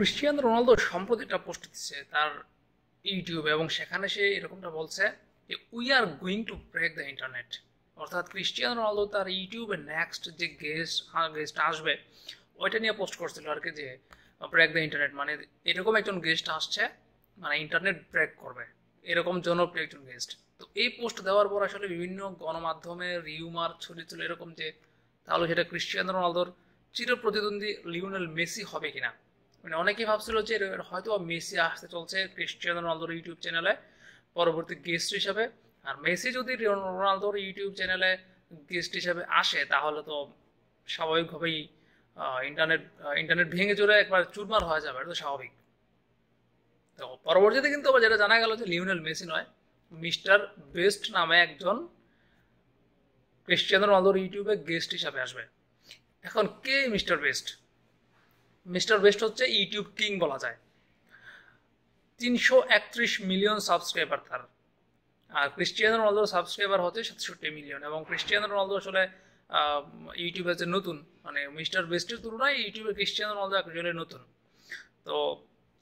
Cristiano Ronaldo সম্প্রতি একটা post দিচ্ছে তার ইউটিউবে, এবং সেখানে সে এরকমটা বলছে যে we are going to break the internet. অর্থাৎ ক্রিস্টিয়ানো রোনালদো তার ইউটিউবে নেক্সট যে গেস্ট আসবে ওইটা নিয়ে পোস্ট করছিল আর কি, যে ব্রেক দ্য ইন্টারনেট মানে এরকম একজন গেস্ট আসছে, মানে ইন্টারনেট ব্রেক করবে, এরকম জনপ্রিয় একজন গেস্ট। তো এই পোস্ট দেওয়ার পর আসলে বিভিন্ন গণমাধ্যমে রিউমার ছড়িয়েছিল এরকম যে তাহলে সেটা ক্রিস্টিয়ানো রোনালদোর চির প্রতিদ্বন্দ্বী লিওনেল মেসি হবে কিনা। মানে অনেকেই ভাবছিল যে হয়তো মেসি আসতে চলছে ক্রিস্টিয়ানো রোনালদোর ইউটিউব চ্যানেলে পরবর্তী গেস্ট হিসাবে। আর মেসি যদি রোনালদোর ইউটিউব চ্যানেলে গেস্ট হিসাবে আসে তাহলে তো স্বাভাবিকভাবেই ইন্টারনেট ইন্টারনেট ভেঙে চলে একবার চুরমার হয়ে যাবে, এটা তো স্বাভাবিক। তো পরবর্তীতে কিন্তু আবার যেটা জানা গেল যে লিওনেল মেসি নয়, মিস্টার বেস্ট নামে একজন ক্রিস্টিয়ানো রোনালদোর ইউটিউবে গেস্ট হিসাবে আসবে। এখন কে মিস্টার বেস্ট? মিস্টার বেস্ট হচ্ছে ইউটিউব কিং বলা যায়। 331 মিলিয়ন সাবস্ক্রাইবার তার। আর ক্রিস্টিয়ানো রোনালদোর সাবস্ক্রাইবার হচ্ছে 67 মিলিয়ন। এবং ক্রিস্টিয়ানো রোনালদো আসলে ইউটিউবে যে নতুন, মানে মিস্টার বেস্টের তুলনায় ইউটিউবে ক্রিস্টিয়ানো রোনালদো অ্যাকচুয়ালি নতুন। তো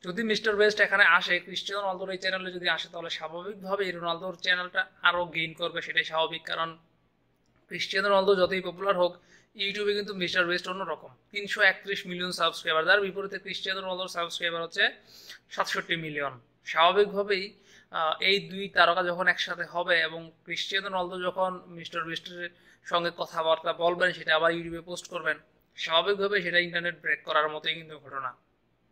যদি মিস্টার বেস্ট এখানে আসে, ক্রিস্টিয়ানো রোনালদোর এই চ্যানেলে যদি আসে, তাহলে স্বাভাবিকভাবে এই রোনালদোর চ্যানেলটা আরও গেইন করবে, সেটাই স্বাভাবিক। কারণ ক্রিস্টিয়ানো রোনালদো যতই পপুলার হোক, ইউটিউবে কিন্তু মিস্টার বেস্ট অন্যরকম। 331 মিলিয়ন সাবস্ক্রাইবার, তার বিপরীতে ক্রিস্টিয়ানো রোনালদোর সাবস্ক্রাইবার হচ্ছে 67 মিলিয়ন। স্বাভাবিকভাবেই এই দুই তারকা যখন একসাথে হবে এবং ক্রিস্টিয়ানো রোনালদো যখন মিস্টার বেস্টের সঙ্গে কথাবার্তা বলবেন, সেটা আবার ইউটিউবে পোস্ট করবেন, স্বাভাবিকভাবে সেটা ইন্টারনেট ব্রেক করার মতোই কিন্তু ঘটনা।